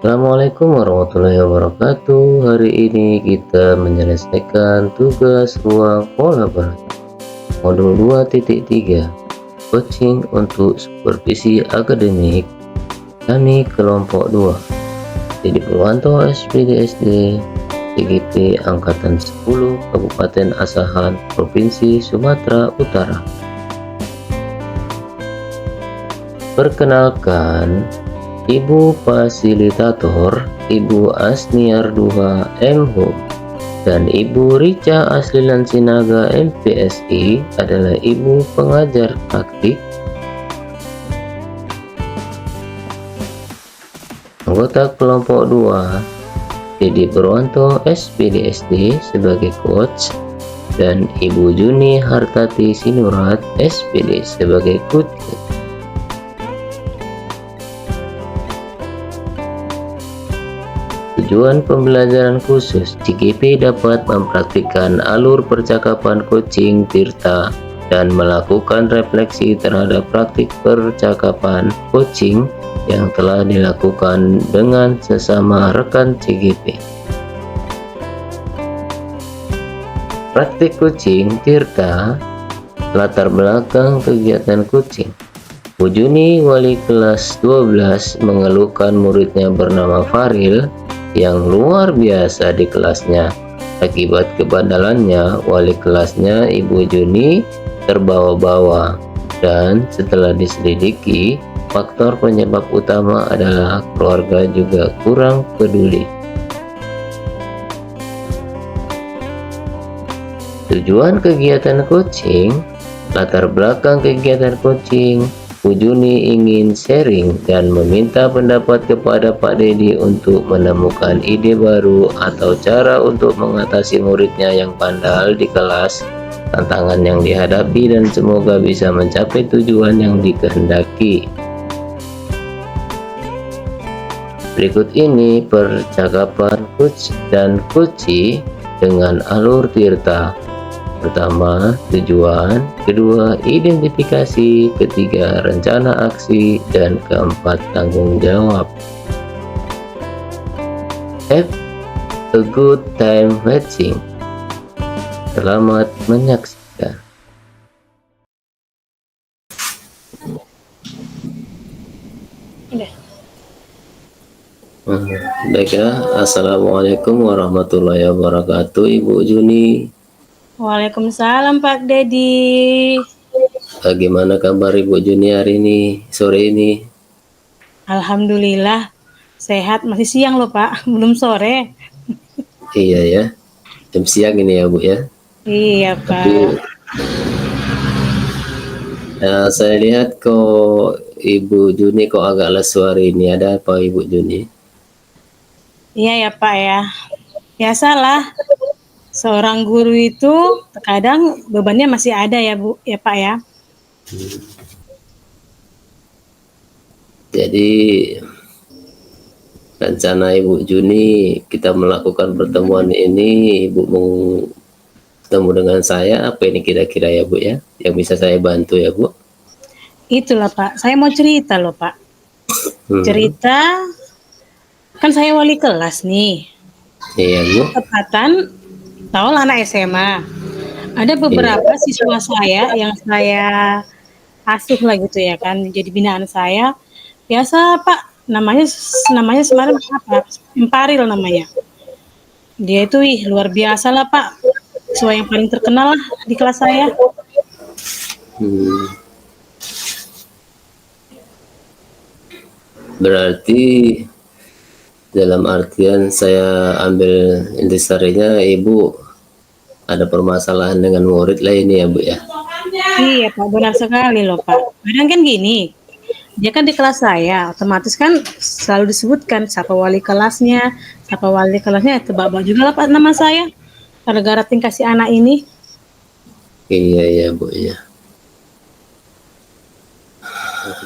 Assalamualaikum warahmatullahi wabarakatuh. Hari ini kita menyelesaikan tugas ruang kolaborasi modul 2.3 coaching untuk supervisi akademik. Kami kelompok 2 Didi Purwanto SPD SD CGP Angkatan 10 Kabupaten Asahan Provinsi Sumatera Utara. Perkenalkan, Ibu Fasilitator, Ibu Asniarduha M. Hum, dan Ibu Rica Aslilan Sinaga MPSI adalah Ibu pengajar praktik. Anggota kelompok 2, Didi Purwanto SPD SD sebagai coach, dan Ibu Juni Hartati Sinurat SPD sebagai coach. Tujuan pembelajaran khusus, CGP dapat mempraktikkan alur percakapan coaching Tirta dan melakukan refleksi terhadap praktik percakapan coaching yang telah dilakukan dengan sesama rekan CGP. Praktik coaching Tirta, latar belakang kegiatan coaching. Bu Juni, wali kelas 12, mengeluhkan muridnya bernama Faril yang luar biasa di kelasnya. Akibat kebandalannya, wali kelasnya Ibu Juni terbawa-bawa, dan setelah diselidiki, faktor penyebab utama adalah keluarga juga kurang peduli. Tujuan kegiatan coaching, latar belakang kegiatan coaching. Bu Juni ingin sharing dan meminta pendapat kepada Pak Dedi untuk menemukan ide baru atau cara untuk mengatasi muridnya yang bandal di kelas, tantangan yang dihadapi, dan semoga bisa mencapai tujuan yang dikehendaki. Berikut ini percakapan coach dan coachee dengan alur Tirta. Pertama, tujuan; kedua, identifikasi; ketiga, rencana aksi; dan keempat, tanggung jawab. Have a good time watching. Selamat menyaksikan. Baiklah, Assalamualaikum warahmatullahi wabarakatuh, Ibu Juni. Waalaikumsalam Pak Dedi. Bagaimana kabar Ibu Juni hari ini, sore ini? Alhamdulillah sehat, masih siang loh Pak, belum sore. Iya ya, jam siang ini ya Bu ya. Iya Pak. Tapi saya lihat kok Ibu Juni kok agak lesu hari ini. Ada apa Ibu Juni? Iya ya Pak ya. Biasalah, seorang guru itu terkadang bebannya masih ada ya Bu, ya Pak ya. Jadi rencana Ibu Juni kita melakukan pertemuan ini, Ibu mau ketemu dengan saya, apa ini kira-kira ya Bu ya, yang bisa saya bantu ya Bu? Itulah Pak, saya mau cerita loh Pak. Cerita, kan saya wali kelas nih. Iya Bu. Tepatan, tahu anak SMA. Ada beberapa siswa saya yang saya asuh lah gitu ya kan, jadi binaan saya. Biasa Pak, namanya semalam apa? Imparil namanya. Dia itu luar biasa lah Pak, siswa yang paling terkenal lah di kelas saya. Berarti dalam artian saya ambil intisarinya Ibu ada permasalahan dengan murid lah ini ya Bu ya? Iya Pak, benar sekali loh Pak. Kadang kan gini, dia kan di kelas saya, otomatis kan selalu disebutkan siapa wali kelasnya, tebak-tebak juga lah Pak nama saya, gara-gara tingkah si anak ini. Iya ya Bu ya.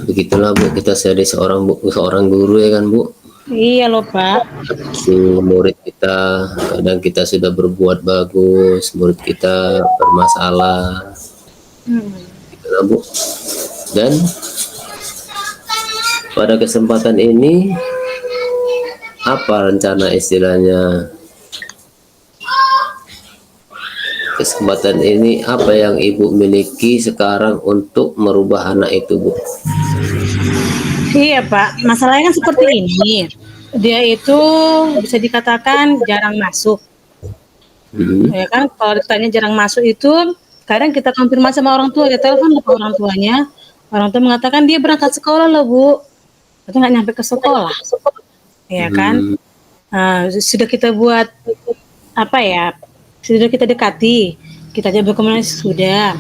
Begitulah Bu, kita jadi seorang guru ya kan Bu? Iya loh Pak. Si murid kita, kadang kita sudah berbuat bagus, murid kita bermasalah, gitulah Bu. Dan pada kesempatan ini apa rencana istilahnya kesempatan ini, apa yang ibu miliki sekarang untuk merubah anak itu, Bu? Iya Pak, masalahnya kan seperti ini. Dia itu bisa dikatakan jarang masuk, Hmm. ya kan? Kalau ditanya jarang masuk itu, kadang kita konfirmasi sama orang tua, dia telepon ke orang tuanya. Orang tua mengatakan dia berangkat sekolah loh Bu, itu nggak nyampe ke sekolah, ya kan? Hmm. Sudah kita buat apa ya? Sudah kita dekati, kita aja berkomunikasi sudah.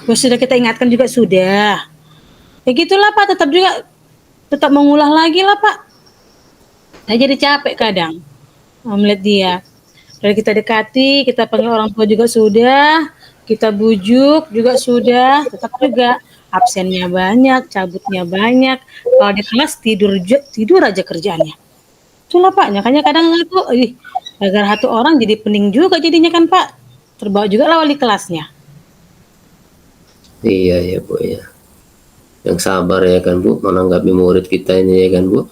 Terus sudah kita ingatkan juga sudah. Ya gitulah Pak, tetap mengulah lagi lah Pak. Saya jadi capek kadang melihat dia. Dari kita dekati, kita panggil orang tua juga sudah, kita bujuk juga sudah, tetap juga absennya banyak, cabutnya banyak. Kalau di kelas tidur aja kerjaannya. Itulah Pak, makanya kadang aku, gara-gara satu orang jadi pening juga jadinya kan Pak. Terbawa juga lah wali kelasnya. Iya ya Bu ya. Yang sabar ya kan Bu, menanggapi murid kita ini ya kan Bu.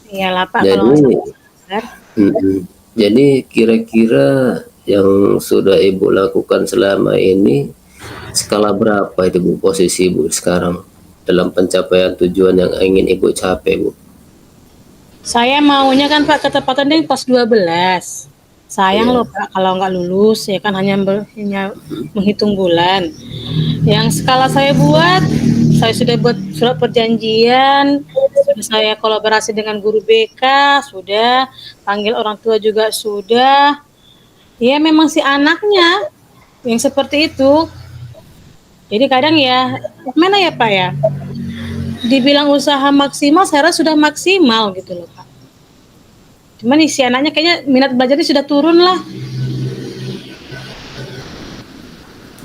Iyalah Pak, kalau nggak Jadi, sabar. jadi kira-kira yang sudah Ibu lakukan selama ini skala berapa itu Bu posisi Ibu sekarang dalam pencapaian tujuan yang ingin Ibu capai Bu? Saya maunya kan Pak ketepatan di kelas 12. Sayang loh Iya. Pak kalau nggak lulus ya kan hanya menghitung bulan. Yang skala saya sudah buat surat perjanjian, sudah saya kolaborasi dengan guru BK, sudah panggil orang tua juga sudah. Ya memang si anaknya yang seperti itu. Jadi kadang ya mana ya Pak ya? Dibilang usaha maksimal, saya rasa sudah maksimal gitu loh Pak. Cuman nih si anaknya kayaknya minat belajarnya sudah turun lah.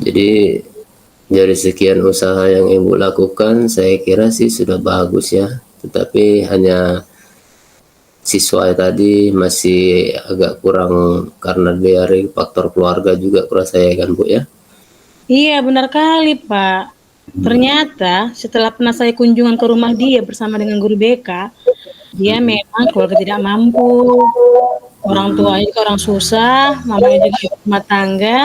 Jadi dari sekian usaha yang Ibu lakukan, saya kira sih sudah bagus ya. Tetapi hanya siswa tadi masih agak kurang karena dari faktor keluarga juga kurang saya kan Bu ya. Iya benar kali Pak. Ternyata setelah pernah saya kunjungan ke rumah dia bersama dengan guru BK, dia memang keluarga tidak mampu, orang tuanya juga orang susah, mamanya juga ibu rumah tangga.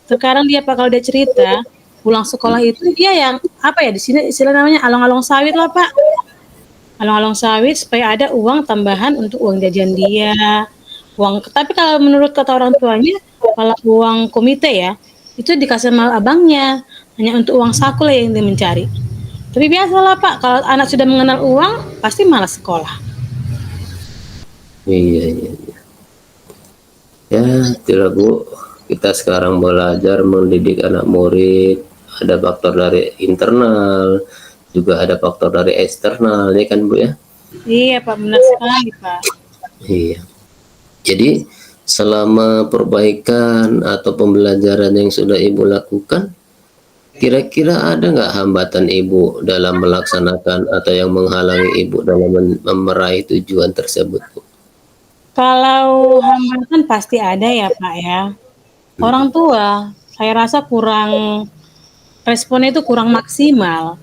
Sekarang dia Pak kalau dia cerita, pulang sekolah itu dia yang apa ya di sini istilah namanya along-along sawit lah Pak. Along-along sawit supaya ada uang tambahan untuk uang jajan dia. Tapi kalau menurut kata orang tuanya, kalau uang komite ya, itu dikasih sama abangnya, hanya untuk uang saku lah yang dia mencari. Tapi biasalah Pak, kalau anak sudah mengenal uang, pasti malas sekolah. Iya, iya. Ya, itulah Bu. Kita sekarang belajar mendidik anak murid. Ada faktor dari internal, juga ada faktor dari eksternal, ya kan Bu ya? Iya Pak, benar sekali Pak. Iya. Jadi selama perbaikan atau pembelajaran yang sudah Ibu lakukan, kira-kira ada nggak hambatan Ibu dalam melaksanakan atau yang menghalangi Ibu dalam meraih tujuan tersebut, Bu? Kalau hambatan pasti ada ya Pak ya. Orang tua, saya rasa responnya itu kurang maksimal.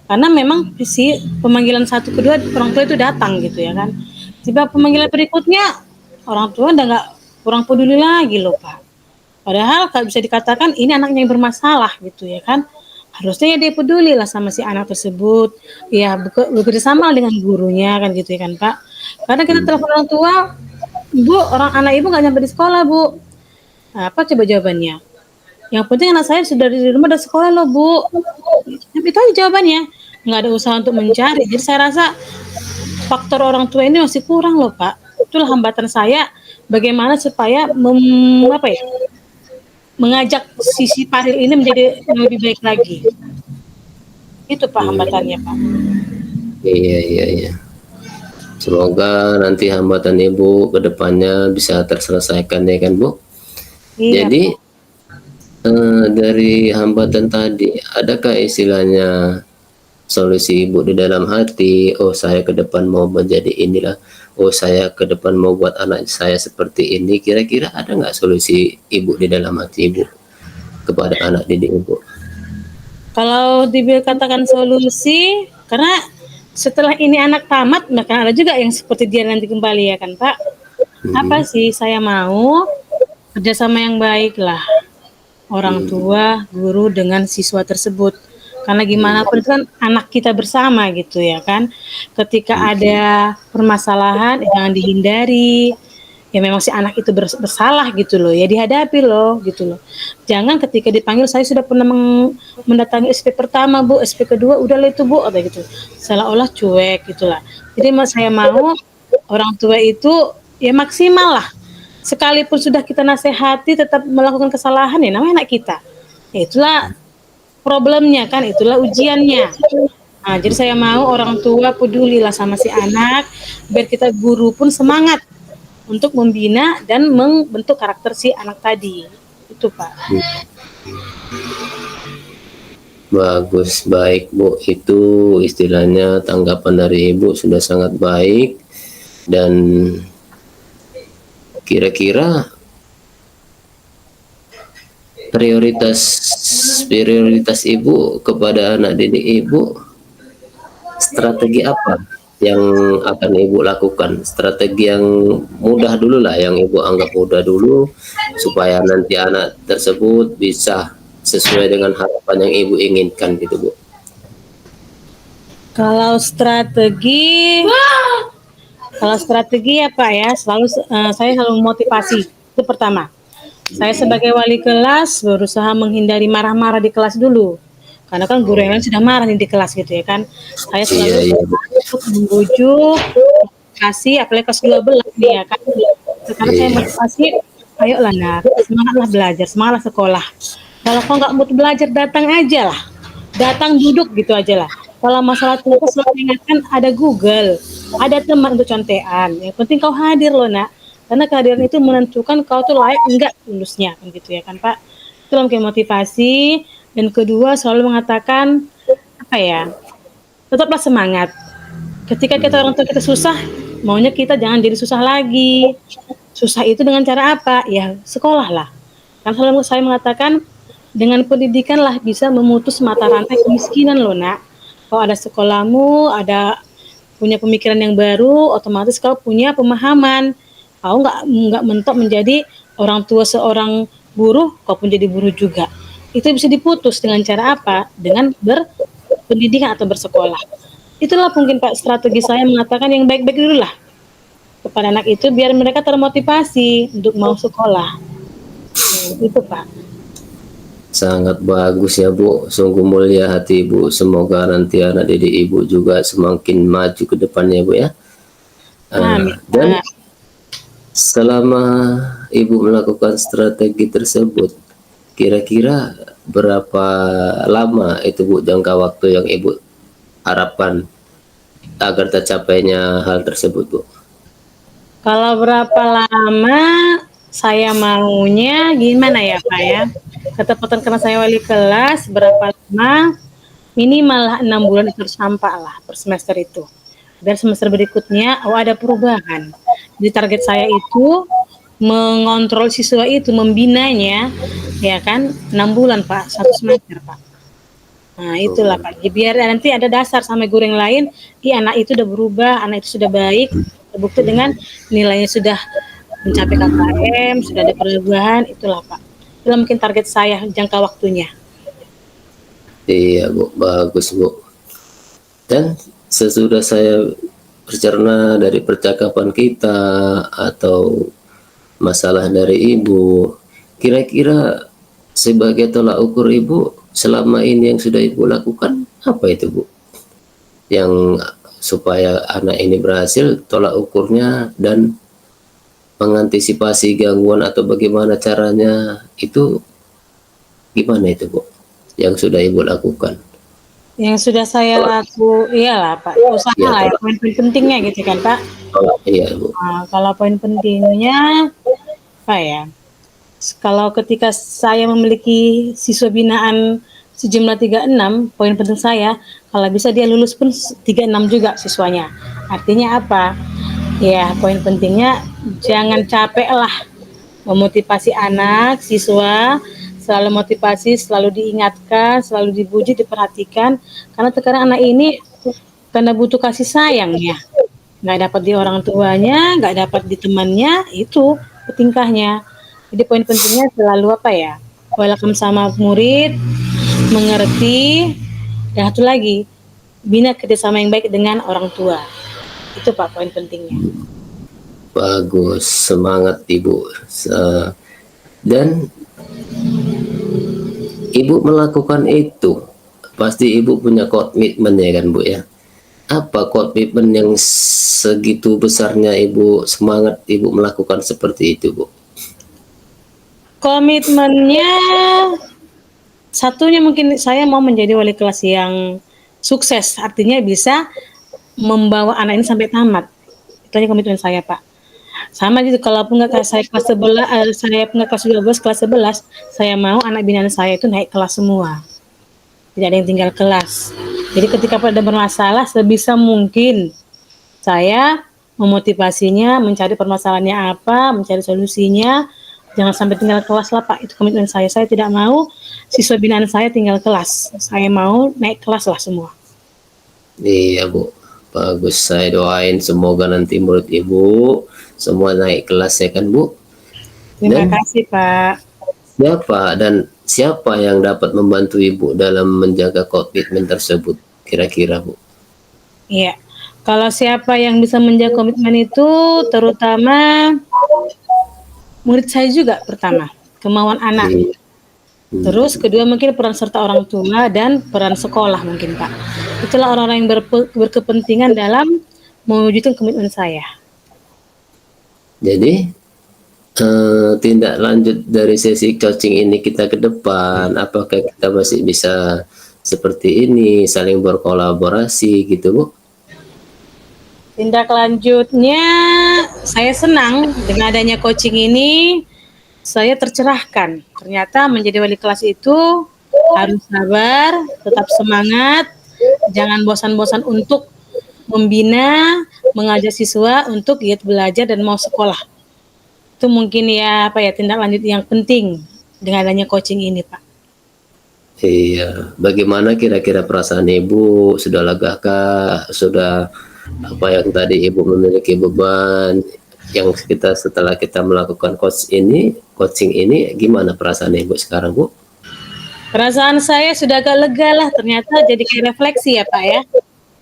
Karena memang si pemanggilan satu kedua orang tua itu datang gitu ya kan. Tiba pemanggilan berikutnya orang tua udah nggak kurang peduli lagi loh Pak. Padahal kalau bisa dikatakan ini anaknya yang bermasalah gitu ya kan. Harusnya ya dia peduli lah sama si anak tersebut. Ya bekerja sama dengan gurunya kan gitu ya kan Pak. Karena kita telepon orang tua, Bu, anak ibu nggak nyampe di sekolah Bu. Nah, apa coba jawabannya? Yang penting anak saya sudah di rumah dan sekolah loh Bu. Itu aja jawabannya. Nggak ada usaha untuk mencari. Jadi saya rasa faktor orang tua ini masih kurang loh Pak. Itulah hambatan saya. Bagaimana supaya apa ya, mengajak sisi Paril ini menjadi lebih baik lagi. Itu Pak hambatannya Pak. Iya, iya, iya. Semoga nanti hambatan Ibu ke depannya bisa terselesaikan ya kan Bu. Iya Jadi Pak. dari hambatan tadi, adakah istilahnya solusi Ibu di dalam hati? Oh, saya ke depan mau menjadi inilah. Oh, saya ke depan mau buat anak saya seperti ini. Kira-kira ada nggak solusi Ibu di dalam hati Ibu kepada anak didik Ibu? Kalau dikatakan solusi, karena setelah ini anak tamat, maka ada juga yang seperti dia nanti kembali ya kan Pak. Apa Mhm. sih, saya mau kerjasama yang baik lah, orang Mhm. tua, guru, dengan siswa tersebut. Karena gimana Iya. pun itu kan anak kita bersama gitu ya kan. Ketika Mhm. ada permasalahan jangan dihindari. Ya memang si anak itu bersalah gitu loh, ya dihadapi loh gitu loh. Jangan ketika dipanggil, "Saya sudah pernah mendatangi SP pertama Bu, SP kedua udahlah itu Bu," kata gitu. Seolah-olah cuek gitulah. Jadi saya mau orang tua itu ya maksimal lah. Sekalipun sudah kita nasihati tetap melakukan kesalahan, ya namanya anak kita. Ya itulah problemnya kan, itulah ujiannya. Nah, jadi saya mau orang tua pedulilah sama si anak, biar kita guru pun semangat untuk membina dan membentuk karakter si anak tadi. Itu, Pak. Bagus, baik Bu. Itu istilahnya tanggapan dari Ibu sudah sangat baik, dan kira-kira prioritas prioritas Ibu kepada anak didik Ibu, strategi apa yang akan Ibu lakukan? Strategi yang mudah dulu lah, yang Ibu anggap mudah dulu, supaya nanti anak tersebut bisa sesuai dengan harapan yang Ibu inginkan gitu Bu. Kalau strategi ya Pak ya, saya selalu memotivasi. Itu pertama. Saya sebagai wali kelas berusaha menghindari marah-marah di kelas dulu. Karena kan guru yang lain sudah marah nih di kelas gitu ya kan. Saya Iya, selalu iya Bu. untuk membujuk, kasih apalagi kelas 12 nih ya kan. Sekarang saya Iya. motivasi, ayolah nak, semangatlah belajar, semangatlah sekolah. Kalau kau nggak mau belajar datang aja lah, datang duduk gitu aja lah. Kalau masalah tugas selalu ingatkan ada Google, ada teman untuk contean. Yang penting kau hadir loh nak, karena kehadiran itu menentukan kau tuh layak enggak lulusnya, kan gitu ya kan Pak. Itu mungkin motivasi. Dan kedua selalu mengatakan apa ya, tetaplah semangat. Ketika kita orang tua kita susah, maunya kita jangan jadi susah lagi. Susah itu dengan cara apa? Ya sekolah lah. Kan selalu saya mengatakan dengan pendidikan lah bisa memutus mata rantai kemiskinan loh nak. Kalau ada sekolahmu, ada punya pemikiran yang baru, otomatis kau punya pemahaman. Kau nggak mentok menjadi orang tua seorang buruh, kau pun jadi buruh juga. Itu bisa diputus dengan cara apa? Dengan berpendidikan atau bersekolah. Itulah mungkin Pak strategi saya mengatakan yang baik-baik dulu lah kepada anak itu biar mereka termotivasi untuk mau sekolah. Itu Pak. Sangat bagus ya Bu, sungguh mulia hati Ibu. Semoga nanti anak didik Ibu juga semakin maju ke depannya Bu ya. Amin Dan Pak. selama Ibu melakukan strategi tersebut, kira-kira berapa lama itu Bu jangka waktu yang Ibu harapkan agar tercapainya hal tersebut Bu? Kalau berapa lama saya maunya gimana ya Pak ya? Ketepatan karena saya wali kelas berapa lama minimal 6 bulan itu harus sampai lah per semester itu. Dan semester berikutnya ada perubahan. Jadi target saya itu mengontrol siswa itu, membinanya ya kan 6 bulan Pak, 1 semester Pak. Nah itulah Pak, biar nanti ada dasar sama guru yang lain, anak itu udah berubah, anak itu sudah baik, terbukti dengan nilainya sudah mencapai KKM, sudah ada perubahan, itulah Pak. Itulah mungkin target saya jangka waktunya. Iya Bu, bagus Bu. Dan sesudah saya bercerna dari percakapan kita atau masalah dari Ibu, kira-kira sebagai tolak ukur Ibu selama ini yang sudah Ibu lakukan apa itu Bu? Yang supaya anak ini berhasil, tolak ukurnya dan mengantisipasi gangguan atau bagaimana caranya itu, gimana itu Bu? Yang sudah Ibu lakukan? Yang sudah saya iyalah Pak, usaha Ya, lah ya, poin-poin pentingnya gitu kan Pak. iya Bu. Kalau poin pentingnya apa ya? Kalau ketika saya memiliki siswa binaan sejumlah 36, poin penting saya kalau bisa dia lulus pun 36 juga siswanya. Artinya apa? Ya, poin pentingnya jangan capek lah memotivasi anak, siswa, selalu motivasi, selalu diingatkan, selalu dipuji, diperhatikan, karena terkadang anak ini karena butuh kasih sayang ya. nggak dapat di orang tuanya, nggak dapat di temannya, itu tingkahnya. Jadi poin pentingnya selalu apa ya? Welcome sama murid, mengerti, dan satu lagi, bina kerjasama yang baik dengan orang tua. Itu Pak poin pentingnya. Bagus, semangat Ibu. Dan Ibu melakukan itu, pasti Ibu punya komitmen ya kan Bu ya? Apa komitmen yang segitu besarnya Ibu, semangat Ibu melakukan seperti itu Bu? Komitmennya satunya mungkin saya mau menjadi wali kelas yang sukses, artinya bisa membawa anak ini sampai tamat. Itu aja komitmen saya Pak. Sama gitu, kalaupun nggak saya kelas 11, saya nggak kelas 12, kelas 11, saya mau anak binaan saya itu naik kelas semua. Tidak ada yang tinggal kelas. Jadi ketika ada bermasalah, sebisa mungkin saya memotivasinya, mencari permasalahannya apa, mencari solusinya. Jangan sampai tinggal kelas lah Pak, itu komitmen saya. Saya tidak mau siswa binaan saya tinggal kelas. Saya mau naik kelas lah semua. Iya Bu, bagus. Saya doain semoga nanti murid Ibu semua naik kelas ya kan Bu. Terima Dan kasih Pak. siapa yang dapat membantu Ibu dalam menjaga komitmen tersebut kira-kira Bu? Iya. Kalau siapa yang bisa menjaga komitmen itu, terutama murid saya juga pertama, kemauan anak. Iya. Terus kedua mungkin peran serta orang tua dan peran sekolah mungkin Pak. Itulah orang-orang yang berkepentingan dalam mewujudkan komitmen saya. Jadi tindak lanjut dari sesi coaching ini kita ke depan, apakah kita masih bisa seperti ini, saling berkolaborasi gitu Bu? Tindak lanjutnya, saya senang dengan adanya coaching ini, saya tercerahkan. Ternyata menjadi wali kelas itu harus sabar, tetap semangat, jangan bosan-bosan untuk membina, mengajak siswa untuk giat belajar dan mau sekolah. Itu mungkin ya apa ya tindak lanjut yang penting dengan adanya coaching ini Pak. Iya, bagaimana kira-kira perasaan Ibu? Sudah legakah? Sudah apa yang tadi Ibu memiliki beban yang kita setelah kita melakukan coaching ini gimana perasaan Ibu sekarang Bu? Perasaan saya sudah agak lega lah, ternyata jadi kayak refleksi ya Pak ya.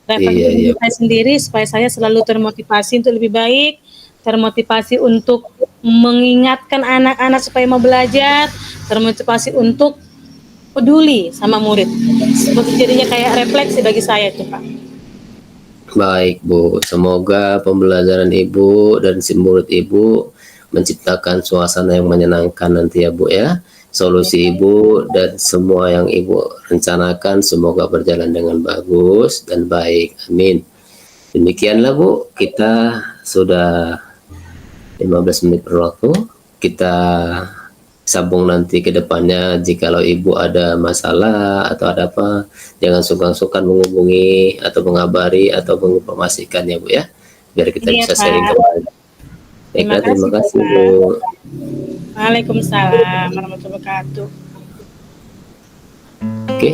Refleksi Iya, diri iya. saya sendiri supaya saya selalu termotivasi untuk lebih baik, termotivasi untuk mengingatkan anak-anak supaya mau belajar, termotivasi untuk peduli sama murid. Seperti jadinya kayak refleksi bagi saya itu Pak. Baik Bu, semoga pembelajaran Ibu dan si murid Ibu menciptakan suasana yang menyenangkan nanti ya Bu ya. Solusi Ibu dan semua yang Ibu rencanakan semoga berjalan dengan bagus dan baik. Amin. Demikianlah Bu, kita sudah 15 menit per waktu. Kita sambung nanti ke depannya. Jikalau Ibu ada masalah atau ada apa, jangan sungkan-sungkan menghubungi atau mengabari atau menginformasikan ya Bu ya, biar kita Iya bisa Pak. sharing kembali. Baiklah, terima kasih Pak. Bu. Waalaikumsalam warahmatullahi wabarakatuh. Oke,